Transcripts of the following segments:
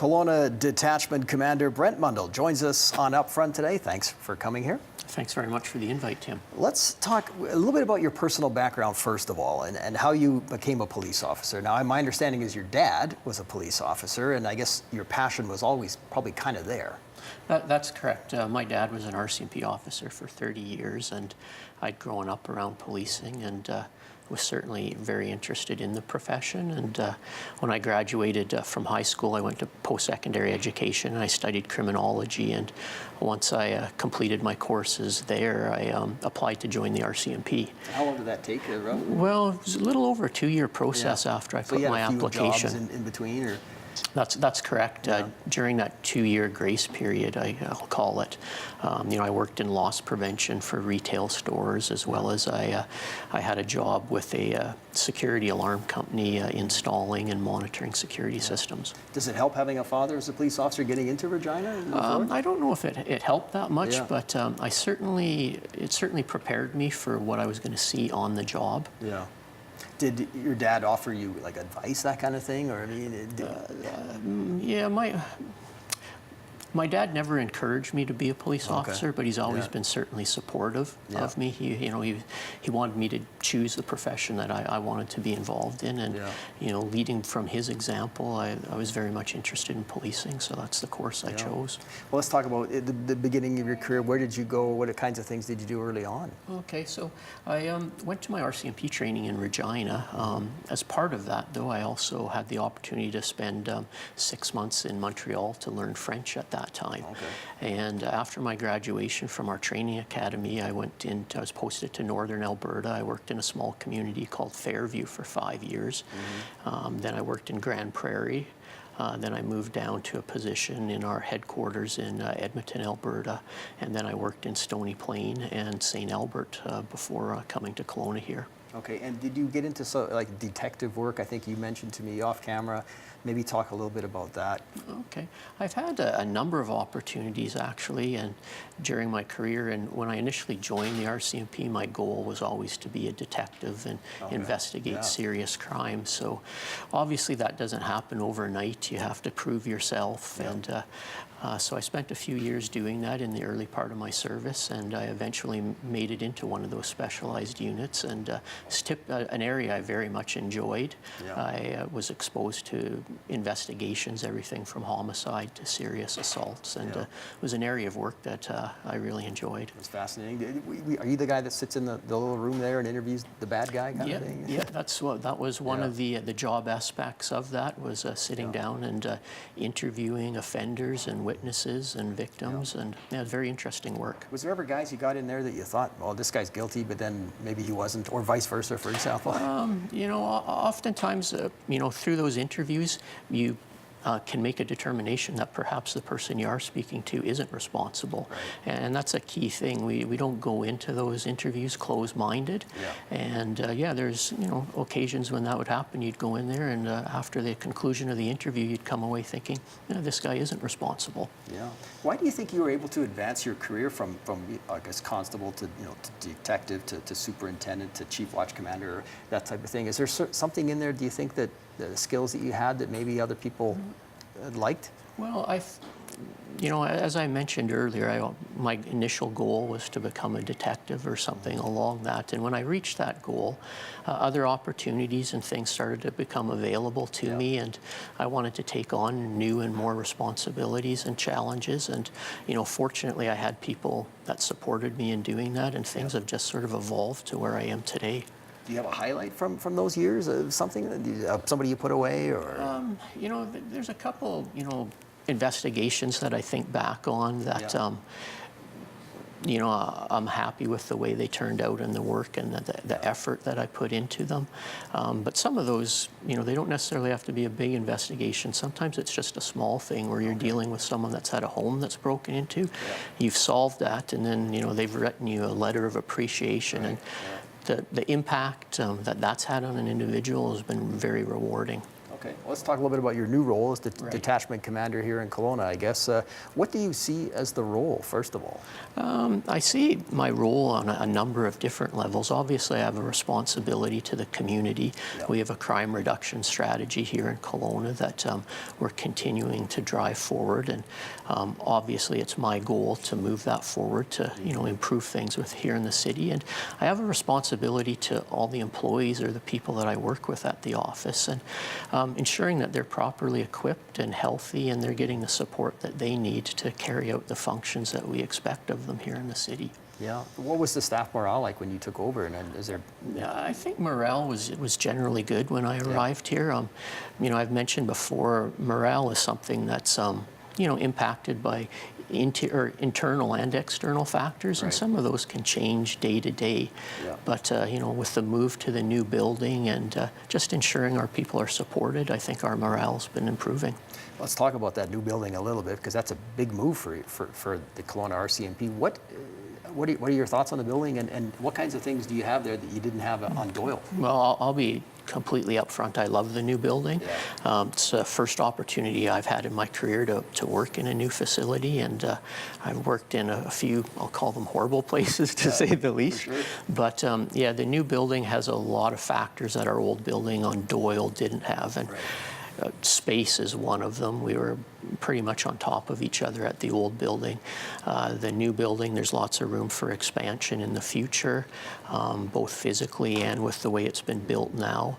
Kelowna Detachment Commander Brent Mundle joins us on Upfront today. Thanks for coming here. Thanks very much for the invite, Tim. Let's talk a little bit about your personal background first of all, and how you became a police officer. Now, my understanding is your dad was a police officer, and I guess your passion was always probably kind of there. That's correct. My dad was an RCMP officer for 30 years, and I'd grown up around policing and was certainly very interested in the profession. And when I graduated from high school, I went to post-secondary education, and I studied criminology. And once I completed my courses there, I applied to join the RCMP. How long did that take? Well, it was a little over a 2-year process after I put my application. Jobs in between, or? That's correct. Yeah. During that 2-year grace period, I'll call it, I worked in loss prevention for retail stores, as well as I had a job with a security alarm company installing and monitoring security systems. Does it help having a father as a police officer getting into Regina? I don't know if it helped that much, but it certainly prepared me for what I was going to see on the job. Yeah. Did your dad offer you like advice, that kind of thing, or I mean? Yeah, my dad never encouraged me to be a police officer, but he's always been certainly supportive of me. He wanted me to choose the profession that I wanted to be involved in, and leading from his example, I was very much interested in policing, so that's the course I chose. Well, let's talk about the beginning of your career. Where did you go? What kinds of things did you do early on? Okay, so I went to my RCMP training in Regina. As part of that, though, I also had the opportunity to spend 6 months in Montreal to learn French at that time. Okay. And after my graduation from our training academy, I was posted to Northern Alberta. I worked in a small community called Fairview for 5 years. Then I worked in Grand Prairie. Then I moved down to a position in our headquarters in Edmonton, Alberta, and then I worked in Stony Plain and St. Albert before coming to Kelowna here. Okay, and did you get into like detective work? I think you mentioned to me off camera. Maybe talk a little bit about that. Okay. I've had a number of opportunities actually, and during my career, and when I initially joined the RCMP, my goal was always to be a detective and investigate serious crimes. So obviously that doesn't happen overnight. You have to prove yourself, and so I spent a few years doing that in the early part of my service, and I eventually made it into one of those specialized units, and an area I very much enjoyed. I was exposed to investigations, everything from homicide to serious assaults, and it was an area of work that I really enjoyed. It's fascinating. Are you the guy that sits in the little room there and interviews the bad guy kind of thing? Yeah, that was one of the job aspects of that, was sitting down and interviewing offenders and witnesses and victims, and it was very interesting work. Was there ever guys you got in there that you thought, oh, this guy's guilty, but then maybe he wasn't, or vice versa, for example? Oftentimes, through those interviews, you can make a determination that perhaps the person you are speaking to isn't responsible. And that's a key thing. We don't go into those interviews closed-minded. And there's occasions when that would happen. You'd go in there, and after the conclusion of the interview, you'd come away thinking, this guy isn't responsible. Yeah. Why do you think you were able to advance your career from I guess, constable to to detective to superintendent to chief watch commander, or that type of thing? Is there something in there, do you think, that the skills that you had that maybe other people liked? Well, as I mentioned earlier, my initial goal was to become a detective or something along that. And when I reached that goal, other opportunities and things started to become available to me, and I wanted to take on new and more responsibilities and challenges. And fortunately, I had people that supported me in doing that, and things have just sort of evolved to where I am today. Do you have a highlight from those years of something, somebody you put away, or? There's a couple, investigations that I think back on that, I'm happy with the way they turned out and the work and the effort that I put into them. But some of those, they don't necessarily have to be a big investigation. Sometimes it's just a small thing where you're dealing with someone that's had a home that's broken into. You've solved that, and then, they've written you a letter of appreciation. And the impact that's had on an individual has been very rewarding. Okay, well, let's talk a little bit about your new role as the Right. detachment commander here in Kelowna, I guess. What do you see as the role, first of all? I see my role on a number of different levels. Obviously, I have a responsibility to the community. Yeah. We have a crime reduction strategy here in Kelowna that we're continuing to drive forward, and obviously, it's my goal to move that forward to improve things with here in the city. And I have a responsibility to all the employees or the people that I work with at the office, and ensuring that they're properly equipped and healthy, and they're getting the support that they need to carry out the functions that we expect of them here in the city. Yeah. What was the staff morale like when you took over? And is there? I think morale was generally good when I arrived here. I've mentioned before, morale is something that's impacted by internal and external factors, and Right. some of those can change day to day. Yeah. But with the move to the new building and just ensuring our people are supported, I think our morale's been improving. Let's talk about that new building a little bit, because that's a big move for the Kelowna RCMP. What are your thoughts on the building, and what kinds of things do you have there that you didn't have on Doyle? Well, I'll be completely upfront. I love the new building. Yeah. It's the first opportunity I've had in my career to work in a new facility, and I've worked in a few, I'll call them horrible places, to say the least. For sure. But the new building has a lot of factors that our old building on Doyle didn't have. And Right. Space is one of them. We were pretty much on top of each other at the old building. The new building, there's lots of room for expansion in the future, both physically and with the way it's been built now.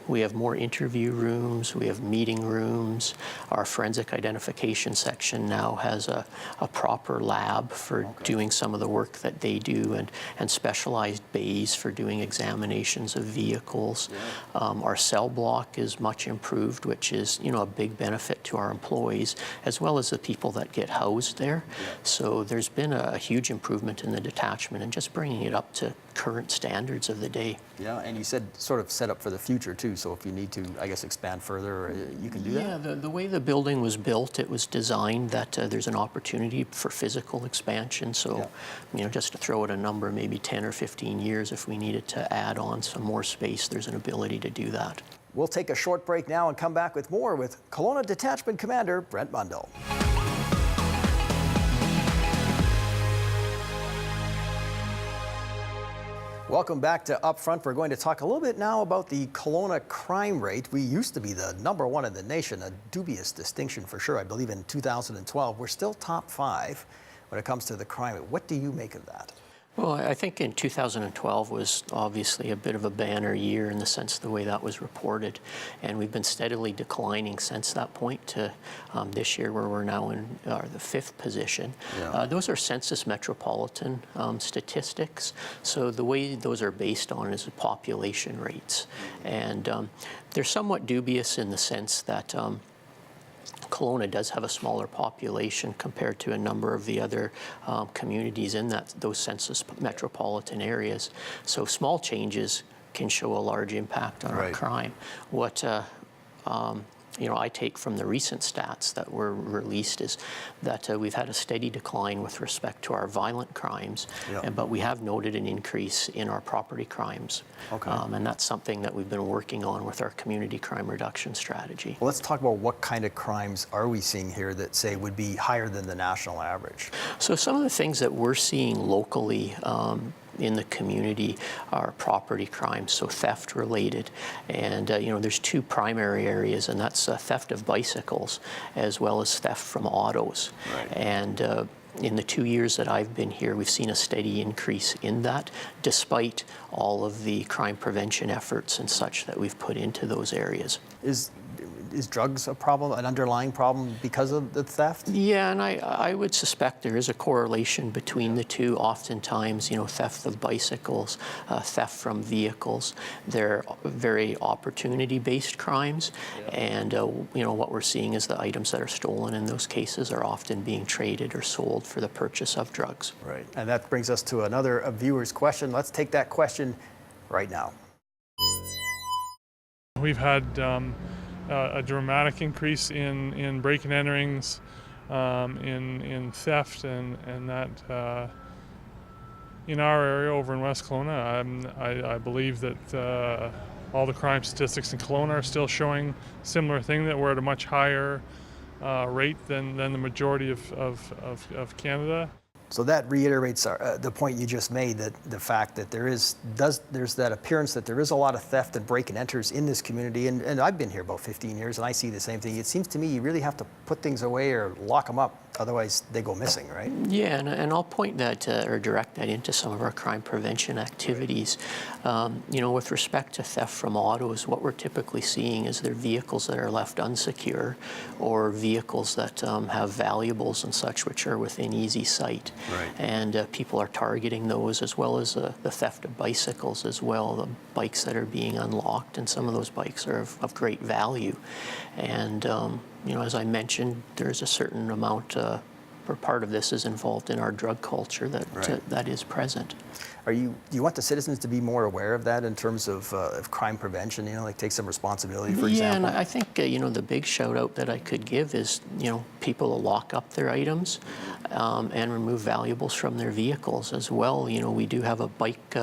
We have more interview rooms, we have meeting rooms. Our forensic identification section now has a proper lab for doing some of the work that they do, and specialized bays for doing examinations of vehicles. Yeah. Our cell block is much improved, which is a big benefit to our employees as well as the people that get housed there. Yeah. So there's been a huge improvement in the detachment and just bringing it up to current standards of the day. Yeah, and you said sort of set up for the future too, so if you need to, I guess, expand further, you can do that? Yeah, the way the building was built, it was designed that there's an opportunity for physical expansion. So, just to throw out a number, maybe 10 or 15 years, if we needed to add on some more space, there's an ability to do that. We'll take a short break now and come back with more with Kelowna Detachment Commander Brent Mundle. Welcome back to Upfront. We're going to talk a little bit now about the Kelowna crime rate. We used to be the #1 in the nation, a dubious distinction for sure. I believe in 2012, we're still top 5 when it comes to the crime rate. What do you make of that? Well, I think in 2012 was obviously a bit of a banner year in the sense of the way that was reported. And we've been steadily declining since that point to this year, where we're now in the 5th position. Yeah. Those are census metropolitan statistics. So the way those are based on is the population rates. And they're somewhat dubious in the sense that Kelowna does have a smaller population compared to a number of the other communities in those census metropolitan areas. So small changes can show a large impact on our crime. What I take from the recent stats that were released is that we've had a steady decline with respect to our violent crimes, but we have noted an increase in our property crimes. Okay. And that's something that we've been working on with our community crime reduction strategy. Well, let's talk about what kind of crimes are we seeing here that, say, would be higher than the national average? So some of the things that we're seeing locally in the community are property crimes, so theft related. And there's 2 primary areas, and that's theft of bicycles as well as theft from autos. Right. And in the 2 years that I've been here, we've seen a steady increase in that, despite all of the crime prevention efforts and such that we've put into those areas. Is drugs a problem, an underlying problem because of the theft? Yeah, and I would suspect there is a correlation between the two. Oftentimes, theft of bicycles, theft from vehicles, they're very opportunity-based crimes. And, what we're seeing is the items that are stolen in those cases are often being traded or sold for the purchase of drugs. Right, and that brings us to another viewer's question. Let's take that question right now. We've had a dramatic increase in break and enterings, in theft, and that in our area over in West Kelowna, I believe that all the crime statistics in Kelowna are still showing similar thing, that we're at a much higher rate than the majority of Canada. So that reiterates the point you just made, that the fact that there's that appearance that there is a lot of theft and break and enters in this community, and I've been here about 15 years and I see the same thing. It seems to me you really have to put things away or lock them up, otherwise they go missing, right? Yeah, and I'll point that or direct that into some of our crime prevention activities. You know, with respect to theft from autos, what we're typically seeing is they're vehicles that are left unsecure, or vehicles that have valuables and such which are within easy sight. Right. And people are targeting those, as well as the theft of bicycles as well, the bikes that are being unlocked, and some of those bikes are of great value. And you know, as I mentioned, there's a certain amount, or part of this is involved in our drug culture that is present. Do you want the citizens to be more aware of that in terms of crime prevention? You know, like take some responsibility, for example? Yeah, and I think you know, the big shout out that I could give is, you know, people to lock up their items and remove valuables from their vehicles as well. You know, we do have a bike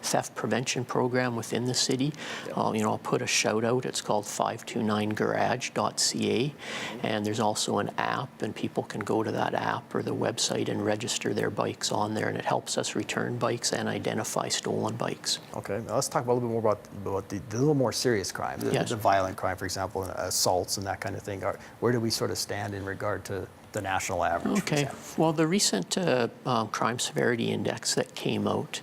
theft prevention program within the city. You know, I'll put a shout out. It's called 529garage.ca, and there's also an app, and people can go to that app or the website and register their bikes on there, and it helps us return bikes and identify stolen bikes. Okay, now let's talk a little bit more about the little more serious crime, the violent crime, for example, assaults and that kind of thing. Where do we sort of stand in regard to the national average? Okay, well, the recent crime severity index that came out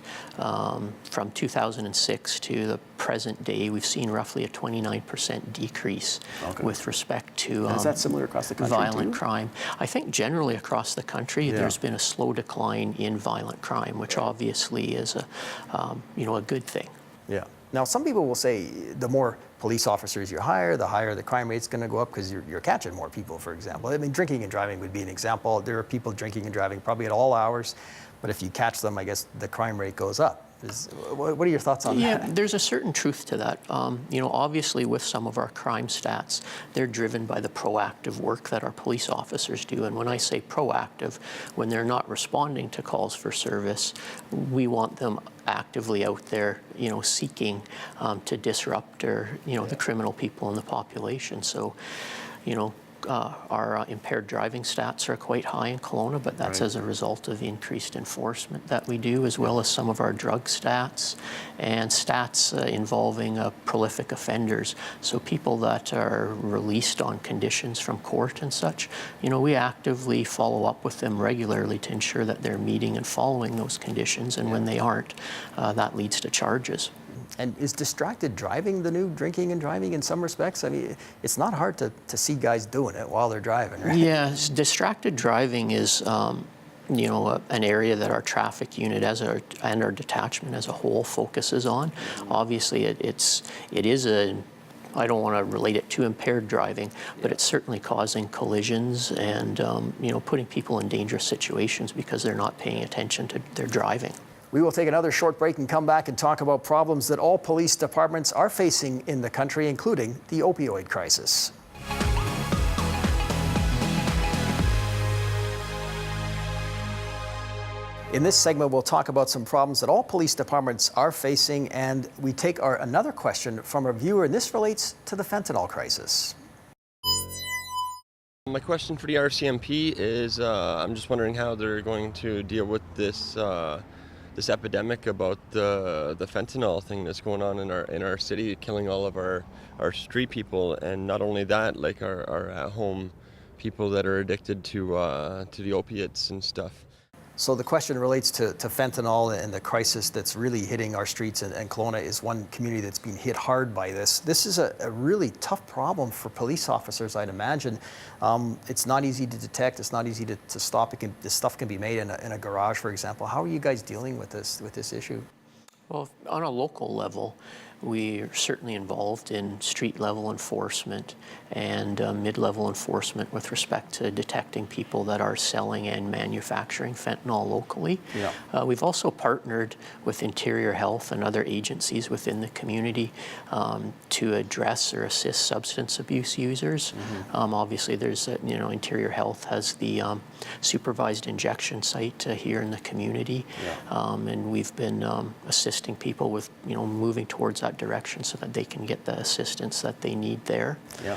from 2006 to the present day, we've seen roughly a 29% decrease with respect to is that similar across the country violent too? crime. I think generally across the country there's been a slow decline in violent crime, which obviously is a you know, a good thing. Yeah. Now, some people will say the more police officers you hire, the higher the crime rate's going to go up because you're catching more people, for example. I mean, drinking and driving would be an example. There are people drinking and driving probably at all hours, but if you catch them, I guess the crime rate goes up. What are your thoughts on that? Yeah, there's a certain truth to that. You know, obviously with some of our crime stats, they're driven by the proactive work that our police officers do. And when I say proactive, when they're not responding to calls for service, we want them actively out there, you know, seeking to disrupt the criminal people in the population. So, you know, our impaired driving stats are quite high in Kelowna, but that's as a result of increased enforcement that we do, as well as some of our drug stats and stats involving prolific offenders. So people that are released on conditions from court and such, you know, we actively follow up with them regularly to ensure that they're meeting and following those conditions, and when they aren't, that leads to charges. And is distracted driving the new drinking and driving in some respects? I mean, it's not hard to see guys doing it while they're driving, right? Yeah, distracted driving is, you know, an area that our traffic unit and our detachment as a whole focuses on. Obviously, it is I don't want to relate it to impaired driving, but it's certainly causing collisions and, you know, putting people in dangerous situations because they're not paying attention to their driving. We will take another short break and come back and talk about problems that all police departments are facing in the country, including the opioid crisis. In this segment, we'll talk about some problems that all police departments are facing, and we take another question from a viewer, and this relates to the fentanyl crisis. My question for the RCMP is, I'm just wondering how they're going to deal with this this epidemic about the fentanyl thing that's going on in our city, killing all of our street people, and not only that, like our at-home people that are addicted to the opiates and stuff. So the question relates to fentanyl and the crisis that's really hitting our streets, and Kelowna is one community that's been hit hard by this. This is a really tough problem for police officers, I'd imagine. It's not easy to detect, it's not easy to stop. This stuff can be made in a garage, for example. How are you guys dealing with this issue? Well, on a local level, we're certainly involved in street-level enforcement and mid-level enforcement with respect to detecting people that are selling and manufacturing fentanyl locally. Yeah. We've also partnered with Interior Health and other agencies within the community to address or assist substance abuse users. Mm-hmm. Obviously, there's Interior Health has the supervised injection site here in the community, and we've been assisting assisting people with, moving towards that direction so that they can get the assistance that they need there. Yeah.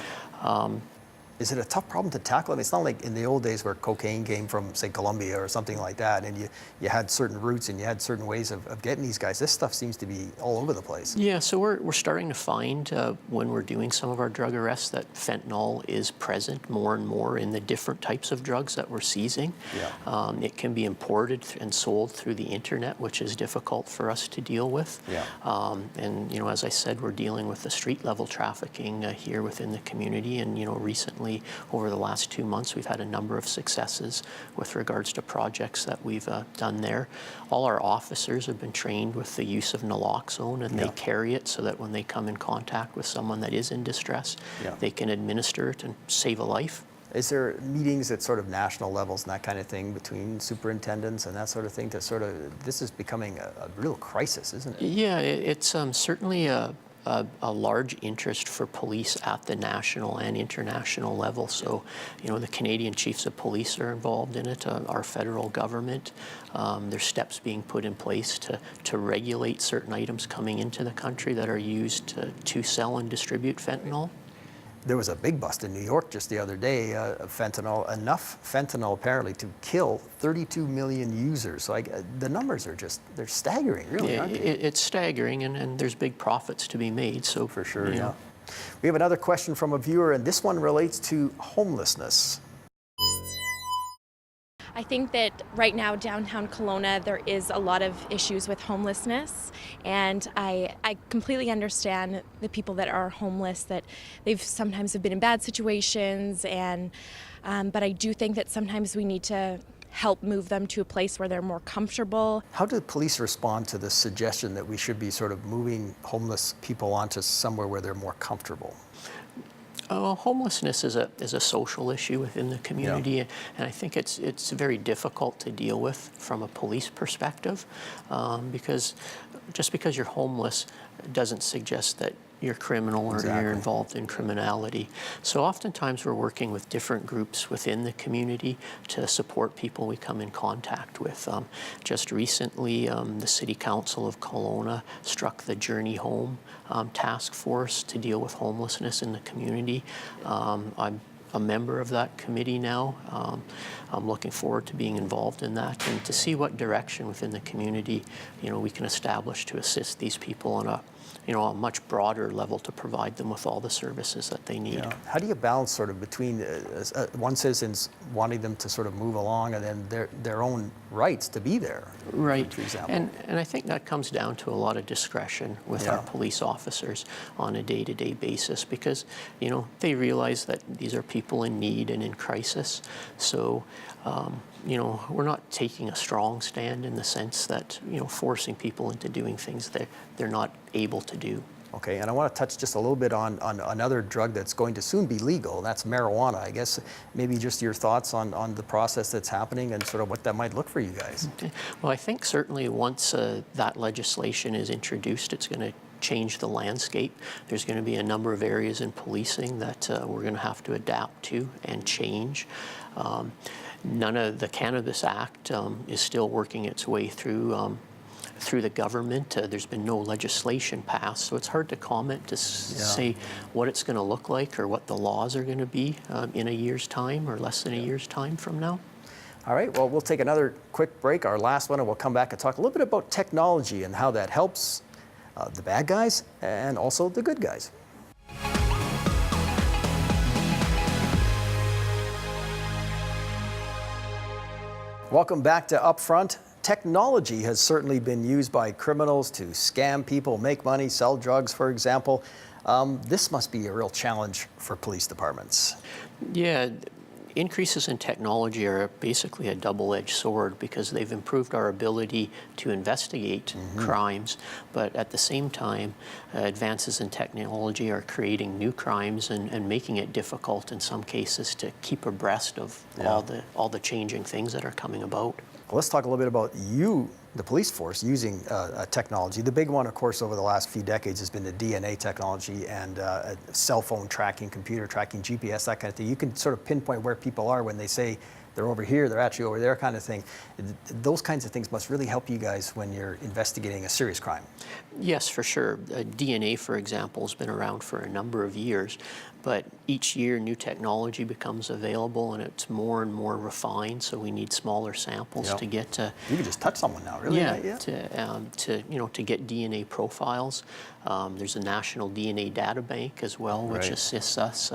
Is it a tough problem to tackle? I mean, it's not like in the old days where cocaine came from, say, Colombia or something like that, and you had certain routes and you had certain ways of getting these guys. This stuff seems to be all over the place. Yeah, so we're starting to find when we're doing some of our drug arrests that fentanyl is present more and more in the different types of drugs that we're seizing. Yeah. It can be imported and sold through the internet, which is difficult for us to deal with. Yeah. And as I said, we're dealing with the street level trafficking here within the community, and recently, over the last 2 months, we've had a number of successes with regards to projects that we've done there. All our officers have been trained with the use of naloxone, and they carry it so that when they come in contact with someone that is in distress, they can administer it and save a life. Is there meetings at sort of national levels and that kind of thing between superintendents and that sort of thing to sort of, this is becoming a real crisis, isn't it? Yeah, it's certainly a large interest for police at the national and international level. So, the Canadian Chiefs of Police are involved in it, our federal government. There's steps being put in place to regulate certain items coming into the country that are used to sell and distribute fentanyl. There was a big bust in New York just the other day of fentanyl, enough fentanyl apparently to kill 32 million users. So the numbers are they're staggering, really, aren't they? It's staggering, and there's big profits to be made. So for sure, yeah. We have another question from a viewer, and this one relates to homelessness. I think that right now downtown Kelowna there is a lot of issues with homelessness, and I completely understand the people that are homeless, that they've sometimes have been in bad situations, and but I do think that sometimes we need to help move them to a place where they're more comfortable. How do police respond to the suggestion that we should be sort of moving homeless people onto somewhere where they're more comfortable? Homelessness is a social issue within the community, and I think it's very difficult to deal with from a police perspective, because just because you're homeless doesn't suggest that you're criminal or you're involved in criminality. So oftentimes we're working with different groups within the community to support people we come in contact with. Just recently, the City Council of Kelowna struck the Journey Home task force to deal with homelessness in the community. I'm a member of that committee now. I'm looking forward to being involved in that and to see what direction within the community we can establish to assist these people on a much broader level to provide them with all the services that they need. Yeah. How do you balance sort of between one citizen's wanting them to sort of move along and then their own rights to be there? Right. For example. And I think that comes down to a lot of discretion with our police officers on a day-to-day basis, because they realize that these are people in need and in crisis. So we're not taking a strong stand in the sense that forcing people into doing things that they're not able to do. Okay, and I want to touch just a little bit on another drug that's going to soon be legal, and that's marijuana. I guess maybe just your thoughts on the process that's happening and sort of what that might look for you guys. Okay. Well, I think certainly once that legislation is introduced, it's going to change the landscape. There's going to be a number of areas in policing that we're going to have to adapt to and change. None of the Cannabis Act is still working its way through the government. There's been no legislation passed, so it's hard to comment to say what it's going to look like or what the laws are going to be in a year's time or less than a year's time from now. All right, well, we'll take another quick break, our last one, and we'll come back and talk a little bit about technology and how that helps the bad guys and also the good guys. Welcome back to Upfront. Technology has certainly been used by criminals to scam people, make money, sell drugs, for example. This must be a real challenge for police departments. Yeah, increases in technology are basically a double-edged sword because they've improved our ability to investigate crimes, but at the same time, advances in technology are creating new crimes and making it difficult in some cases to keep abreast of all the changing things that are coming about. Well, let's talk a little bit about the police force, using technology. The big one, of course, over the last few decades has been the DNA technology and cell phone tracking, computer tracking, GPS, that kind of thing. You can sort of pinpoint where people are when they say they're over here, they're actually over there kind of thing. Those kinds of things must really help you guys when you're investigating a serious crime. Yes, for sure. DNA, for example, has been around for a number of years, but each year new technology becomes available and it's more and more refined, so we need smaller samples to get to... You can just touch someone now, really? Yeah, to get DNA profiles. There's a national DNA data bank as well, which assists us,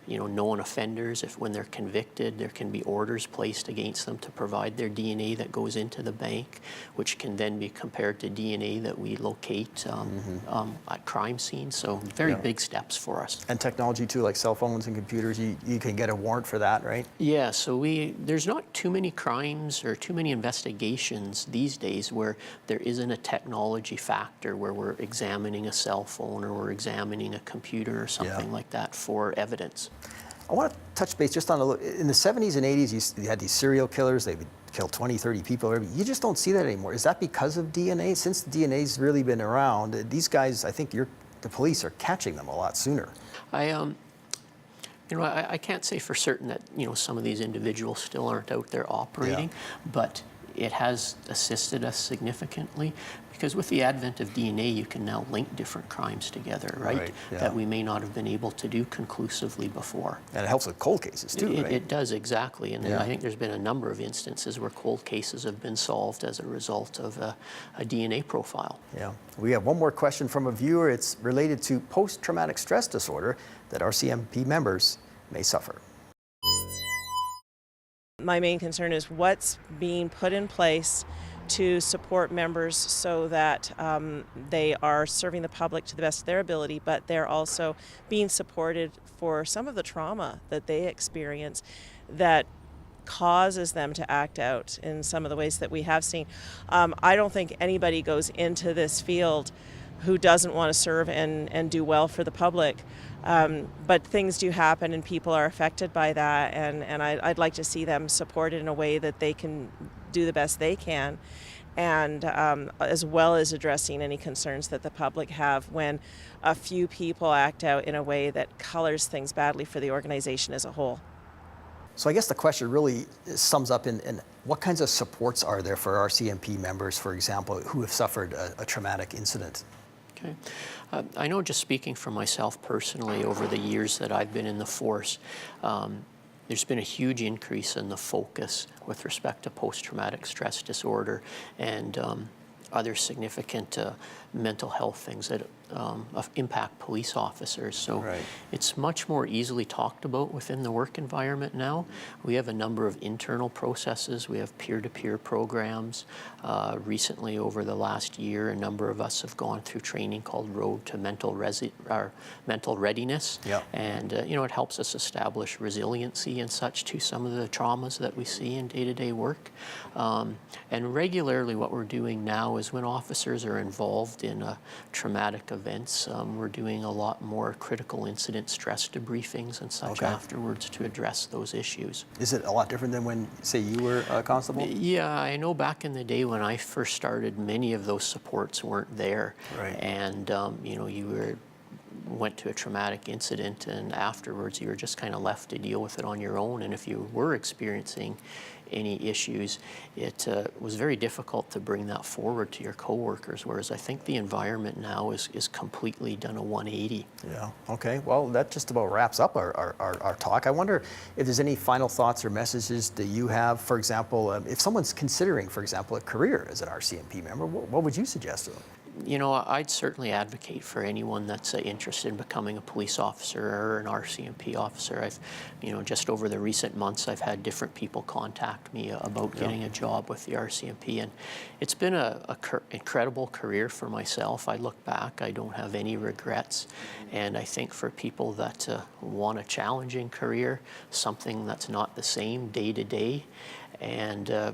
known offenders. If when they're convicted, there can be orders placed against them to provide their DNA that goes into the bank, which can then be compared to DNA that we locate at crime scenes. So very big steps for us. And technology too, like cell phones and computers, you can get a warrant for that, right? Yeah, so there's not too many crimes or too many investigations these days where there isn't a technology factor, where we're examining a cell phone or we're examining a computer or something like that for evidence. I want to touch base just on in the 70s and 80s, you had these serial killers, they would kill 20, 30 people. You just don't see that anymore. Is that because of DNA? Since DNA's really been around, these guys, I think the police are catching them a lot sooner. I can't say for certain that some of these individuals still aren't out there operating, but it has assisted us significantly, because with the advent of DNA, you can now link different crimes together, right? That we may not have been able to do conclusively before. And it helps with cold cases too, right? It does, exactly. And I think there's been a number of instances where cold cases have been solved as a result of a DNA profile. Yeah. We have one more question from a viewer. It's related to post-traumatic stress disorder that RCMP members may suffer. My main concern is what's being put in place to support members so that they are serving the public to the best of their ability, but they're also being supported for some of the trauma that they experience that causes them to act out in some of the ways that we have seen. I don't think anybody goes into this field who doesn't want to serve and do well for the public. But things do happen and people are affected by that, and I'd like to see them supported in a way that they can do the best they can, and as well as addressing any concerns that the public have when a few people act out in a way that colors things badly for the organization as a whole. So I guess the question really sums up in what kinds of supports are there for RCMP members, for example, who have suffered a traumatic incident? Okay. I know, just speaking for myself personally, over the years that I've been in the force, there's been a huge increase in the focus with respect to post-traumatic stress disorder and other significant mental health things that impact police officers. So it's much more easily talked about within the work environment now. We have a number of internal processes. We have peer-to-peer programs. Recently, over the last year, a number of us have gone through training called Road to Mental Readiness. And it helps us establish resiliency and such to some of the traumas that we see in day-to-day work. And regularly what we're doing now is when officers are involved in traumatic events, we're doing a lot more critical incident stress debriefings and such afterwards to address those issues. Is it a lot different than when, say, you were a constable? Yeah, I know back in the day when I first started, many of those supports weren't there. And you went to a traumatic incident and afterwards you were just kind of left to deal with it on your own, and if you were experiencing any issues, it was very difficult to bring that forward to your coworkers, whereas I think the environment now is completely done a 180. Yeah, okay. Well, that just about wraps up our talk. I wonder if there's any final thoughts or messages that you have. For example, if someone's considering, for example, a career as an RCMP member, what would you suggest to them? I'd certainly advocate for anyone that's interested in becoming a police officer or an RCMP officer. I've, just over the recent months, I've had different people contact me about getting a job with the RCMP, and it's been an incredible career for myself. I look back, I don't have any regrets, and I think for people that want a challenging career, something that's not the same day to day, and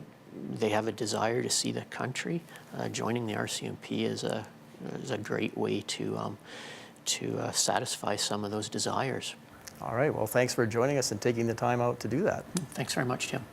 they have a desire to see the country, joining the RCMP is a great way to satisfy some of those desires. All right, well, thanks for joining us and taking the time out to do that. Thanks very much, Tim.